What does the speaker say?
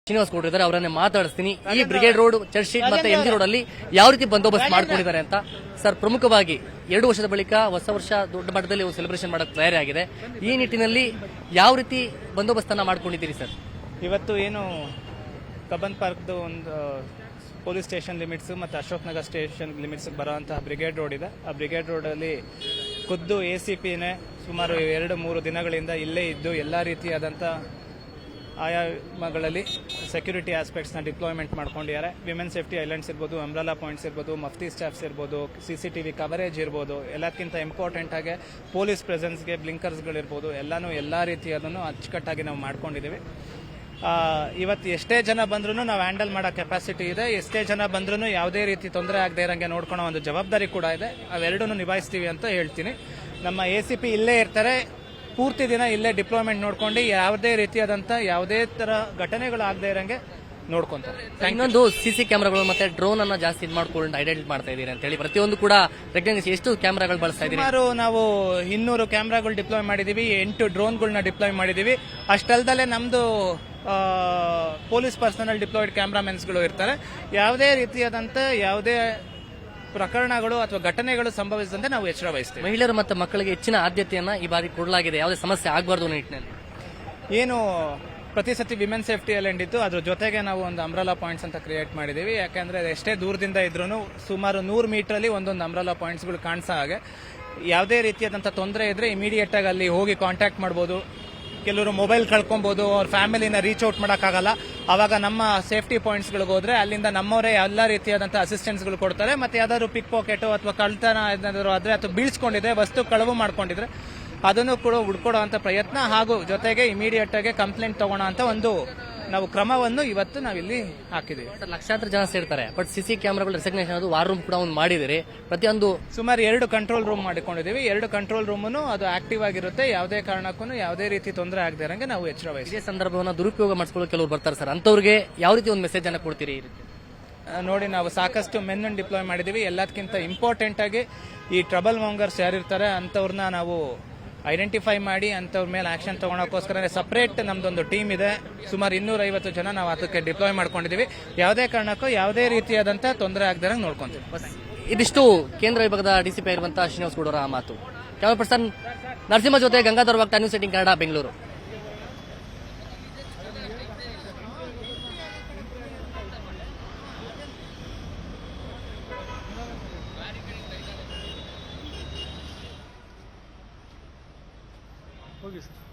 ಶ್ರೀನಿವಾಸ್ ಗೌಡ್ರು ಇದ್ದಾರೆ, ಅವರನ್ನೇ ಮಾತಾಡಿಸ್ತೀನಿ. ಈ ಬ್ರಿಗೇಡ್ ರೋಡ್, ಚರ್ಚ್ ಸ್ಟ್ರೀಟ್ ಮತ್ತೆ ಎಂಜಿ ರೋಡ್ ಅಲ್ಲಿ ಯಾವ ರೀತಿ ಬಂದೋಬಸ್ತ್ ಮಾಡ್ಕೊಂಡಿದ್ದಾರೆ ಅಂತ. ಸರ್, ಪ್ರಮುಖವಾಗಿ 2 ವರ್ಷದ ಬಳಿಕ ಹೊಸ ವರ್ಷ ದೊಡ್ಡ ಮಟ್ಟದಲ್ಲಿ ಒಂದು ಸೆಲೆಬ್ರೇಷನ್ ಮಾಡಕ್ಕೆ ತಯಾರಿಯಾಗಿದೆ. ಈ ನಿಟ್ಟಿನಲ್ಲಿ ಯಾವ ರೀತಿ ಬಂದೋಬಸ್ತನ್ನ ಮಾಡ್ಕೊಂಡಿದ್ದೀರಿ ಸರ್? ಇವತ್ತು ಏನು ಕಬ್ಬನ್ ಪಾರ್ಕ್ದು ಒಂದು ಪೊಲೀಸ್ ಸ್ಟೇಷನ್ ಲಿಮಿಟ್ಸ್ ಮತ್ತು ಅಶೋಕ್ ನಗರ್ ಸ್ಟೇಷನ್ ಲಿಮಿಟ್ಸ್ ಬರುವಂತಹ ಬ್ರಿಗೇಡ್ ರೋಡ್ ಇದೆ. ಆ ಬ್ರಿಗೇಡ್ ರೋಡಲ್ಲಿ ಖುದ್ದು ACPನೇ ಸುಮಾರು 2-3 ದಿನಗಳಿಂದ ಇಲ್ಲೇ ಇದ್ದು ಎಲ್ಲ ರೀತಿಯಾದಂಥ ಆಯಾಮಗಳಲ್ಲಿ ಸೆಕ್ಯೂರಿಟಿ ಆಸ್ಪೆಕ್ಟ್ಸ್ನ ಡಿಪ್ಲಾಯ್ಮೆಂಟ್ ಮಾಡ್ಕೊಂಡಿದ್ದಾರೆ. ವಿಮೆನ್ ಸೇಫ್ಟಿ ಐಲ್ಯಾಂಡ್ಸ್ ಇರ್ಬೋದು, ಅಂಬ್ರೆಲಾ ಪಾಯಿಂಟ್ಸ್ ಇರ್ಬೋದು, ಮಫ್ತಿ ಸ್ಟಾಫ್ಸ್ ಇರ್ಬೋದು, CCTV ಕವರೇಜ್ ಇರ್ಬೋದು, ಎಲ್ಲಕ್ಕಿಂತ ಇಂಪಾರ್ಟೆಂಟ್ ಆಗಿ ಪೊಲೀಸ್ ಪ್ರೆಸೆನ್ಸ್ಗೆ ಬ್ಲಿಂಕರ್ಸ್ಗಳಿರ್ಬೋದು, ಎಲ್ಲ ರೀತಿಯದನ್ನು ಅಚ್ಚುಕಟ್ಟಾಗಿ ನಾವು ಮಾಡ್ಕೊಂಡಿದ್ದೀವಿ. ಇವತ್ತು ಎಷ್ಟೇ ಜನ ಬಂದ್ರೂ ನಾವು ಹ್ಯಾಂಡಲ್ ಮಾಡೋ ಕೆಪಾಸಿಟಿ ಇದೆ. ಎಷ್ಟೇ ಜನ ಬಂದ್ರೂ ಯಾವುದೇ ರೀತಿ ತೊಂದರೆ ಆಗದೆ ಇರೋಂಗೆ ನೋಡ್ಕೊಳ್ಳೋ ಒಂದು ಜವಾಬ್ದಾರಿ ಕೂಡ ಇದೆ. ಅವೆರಡನ್ನೂ ನಿಭಾಯಿಸ್ತೀವಿ ಅಂತ ಹೇಳ್ತೀನಿ. ನಮ್ಮ ACP ಇಲ್ಲೇ ಇರ್ತಾರೆ, ಪೂರ್ತಿ ದಿನ ಇಲ್ಲೇ ಡಿಪ್ಲಾಯ್ಮೆಂಟ್ ನೋಡ್ಕೊಂಡು ಯಾವುದೇ ರೀತಿಯಾದಂಥ ಯಾವುದೇ ಥರ ಘಟನೆಗಳಾಗದೇ ಇರೋಂಗೆ ನೋಡ್ಕೊಂತಾರೆ. ಇನ್ನೊಂದು CC ಕ್ಯಾಮ್ರಾಗಳು ಮತ್ತೆ ಡ್ರೋನ್ ಅನ್ನ ಜಾಸ್ತಿ ಇದು ಮಾಡ್ಕೊಂಡು ಐಡೆಂಟಿಫೈ ಮಾಡ್ತಾ ಇದೀರಿ ಅಂತ ಹೇಳಿ, ಪ್ರತಿಯೊಂದು ಕೂಡ ಎಷ್ಟು ಕ್ಯಾಮ್ರಾಗಳು ಬಳಸ್ತಾ ಇದೀರಿ? ಸುಮಾರು ನಾವು 200 ಕ್ಯಾಮ್ರಾಗಳು ಡಿಪ್ಲಾಯ್ ಮಾಡಿದೀವಿ, 8 ಡ್ರೋನ್ಗಳನ್ನ ಡಿಪ್ಲಾಯ್ ಮಾಡಿದೀವಿ. ಅಷ್ಟಲ್ದಲ್ಲೇ ನಮ್ದು ಪೊಲೀಸ್ ಪರ್ಸನಲ್ ಡಿಪ್ಲಾಯ್ಡ್ ಕ್ಯಾಮ್ರಾಮೆನ್ಸ್ಗಳು ಇರ್ತಾರೆ. ಯಾವುದೇ ರೀತಿಯಾದಂಥ ಯಾವುದೇ ಪ್ರಕರಣಗಳು ಅಥವಾ ಘಟನೆಗಳು ಸಂಭವಿಸಿದಂತೆ ನಾವು ಎಚ್ಚರ ವಹಿಸ್ತೇವೆ. ಮಹಿಳೆಯರು ಮತ್ತು ಮಕ್ಕಳಿಗೆ ಹೆಚ್ಚಿನ ಆದ್ಯತೆಯನ್ನ ಈ ಬಾರಿ ಕೊಡಲಾಗಿದೆ, ಯಾವುದೇ ಸಮಸ್ಯೆ ಆಗಬಾರ್ದು ನಿಟ್ಟಿನಲ್ಲಿ. ಏನು ಪ್ರತಿ ಸತಿ ವಿಮೆನ್ ಸೇಫ್ಟಿ ಐಲ್ಯಾಂಡ್ ಇತ್ತು, ಅದ್ರ ಜೊತೆಗೆ ನಾವು ಒಂದು ಅಂಬ್ರೆಲಾ ಪಾಯಿಂಟ್ಸ್ ಅಂತ ಕ್ರಿಯೇಟ್ ಮಾಡಿದೀವಿ. ಯಾಕಂದ್ರೆ ಎಷ್ಟೇ ದೂರದಿಂದ ಇದ್ರೂ ಸುಮಾರು 100 ಮೀಟರ್ ಒಂದೊಂದು ಅಂಬ್ರೆಲಾ ಪಾಯಿಂಟ್ಸ್ಗಳು ಕಾಣಿಸೋ ಹಾಗೆ, ಯಾವುದೇ ರೀತಿಯಾದಂಥ ತೊಂದರೆ ಇದ್ರೆ ಇಮಿಡಿಯೇಟ್ ಆಗಿ ಅಲ್ಲಿ ಹೋಗಿ ಕಾಂಟ್ಯಾಕ್ಟ್ ಮಾಡ್ಬೋದು. ಕೆಲವರು ಮೊಬೈಲ್ ಕಳ್ಕೊಬಹುದು, ಅವ್ರ ಫ್ಯಾಮಿಲಿನ ರೀಚ್ ಔಟ್ ಮಾಡೋಕ್ಕಾಗಲ್ಲ. ಆವಾಗ ನಮ್ಮ ಸೇಫ್ಟಿ ಪಾಯಿಂಟ್ಸ್ಗಳಿಗೆ ಹೋದ್ರೆ ಅಲ್ಲಿಂದ ನಮ್ಮವರೇ ಎಲ್ಲ ರೀತಿಯಾದಂಥ ಅಸಿಸ್ಟೆನ್ಸ್ಗಳು ಕೊಡ್ತಾರೆ. ಮತ್ತೆ ಯಾವ್ದಾದ್ರು ಪಿಕ್ ಪಾಕೆಟು ಅಥವಾ ಕಳ್ತನ ಏನಾದರೂ ಆದ್ರೆ ಅಥವಾ ಬೀಳ್ಸ್ಕೊಂಡಿದ್ರೆ, ವಸ್ತು ಕಳವು ಮಾಡ್ಕೊಂಡಿದ್ರೆ ಅದನ್ನು ಕೂಡ ಹುಡ್ಕೊಡೋ ಅಂತ ಪ್ರಯತ್ನ, ಹಾಗೂ ಜೊತೆಗೆ ಇಮಿಡಿಯೇಟ್ ಆಗಿ ಕಂಪ್ಲೇಂಟ್ ತಗೋಣ ಅಂತ ಒಂದು ನಾವು ಕ್ರಮವನ್ನು ಇವತ್ತು ನಾವಿಲ್ಲಿ ಹಾಕಿದ್ದೀವಿ. ಲಕ್ಷಾಂತರ ಜನ ಸೇರ್ತಾರೆ, ಬಟ್ CC ಕ್ಯಾಮ್ರಾಗಳು ರೆಕಗ್ನೇಷನ್ ಅದು ವಾರ್ ರೂಮ್ ಕೂಡ ಒಂದು ಮಾಡಿದಿರಿ. ಪ್ರತಿಯೊಂದು ಸುಮಾರು 2 ಕಂಟ್ರೋಲ್ ರೂಮ್ ಮಾಡಿಕೊಂಡಿದ್ದೀವಿ. 2 ಕಂಟ್ರೋಲ್ ರೂಮನ್ನು ಅದು ಆಕ್ಟಿವ್ ಆಗಿರುತ್ತೆ. ಯಾವುದೇ ಕಾರಣಕ್ಕೂ ಯಾವುದೇ ರೀತಿ ತೊಂದರೆ ಆಗದೆ ಇರಂಗೆ ನಾವು ಎಚ್ಚರ ವಹಿಸಿ. ಇದೇ ಸಂದರ್ಭವನ್ನು ದುರುಪಯೋಗ ಮಾಡಿಸ್ಕೊಳ್ಳೋ ಕೆಲವರು ಬರ್ತಾರೆ ಸರ್, ಅಂತವ್ರಿಗೆ ಯಾವ ರೀತಿ ಒಂದು ಮೆಸೇಜ್ ಅನ್ನ ಕೊಡ್ತೀರಿ? ನೋಡಿ, ನಾವು ಸಾಕಷ್ಟು ಮೆನ್ ಡಿಪ್ಲಾಯ್ ಮಾಡಿದ್ದೀವಿ. ಎಲ್ಲದಕ್ಕಿಂತ ಇಂಪಾರ್ಟೆಂಟ್ ಆಗಿ ಈ ಟ್ರಬಲ್ ಮಾಂಗರ್ಸ್ ಯಾರಿರ್ತಾರೆ ಅಂಥವ್ರನ್ನ ನಾವು ಐಡೆಂಟಿಫೈ ಮಾಡಿ ಅಂಥವ್ರ ಮೇಲೆ ಆಕ್ಷನ್ ತಗೊಳಕ್ಕೋಸ್ಕರ ಸಪರೇಟ್ ನಮ್ದೊಂದು ಟೀಮ್ ಇದೆ. ಸುಮಾರು 250 ಜನ ನಾವು ಅದಕ್ಕೆ ಡಿಪ್ಲಾಯ್ ಮಾಡ್ಕೊಂಡಿದ್ದೀವಿ. ಯಾವುದೇ ಕಾರಣಕ್ಕೂ ಯಾವುದೇ ರೀತಿಯಾದಂಥ ತೊಂದರೆ ಆಗದಿರಂಗೆ ನೋಡ್ಕೊಂತೀವಿ. ಇದಿಷ್ಟು ಕೇಂದ್ರ ವಿಭಾಗದ DCP ಇರುವಂತಹ ಶ್ರೀನಿವಾಸ್ ಗೌಡರ ಮಾತು. ಕ್ಯಾಮರಾ ಪರ್ಸನ್ ನರಸಿಂಹ ಜೊತೆ ಗಂಗಾಧರ್ ವಾಗ್ತಾ, ನ್ಯೂಸ್ 18 ಕನ್ನಡ, ಬೆಂಗಳೂರು. ಹೋಗಿ ಸರ್.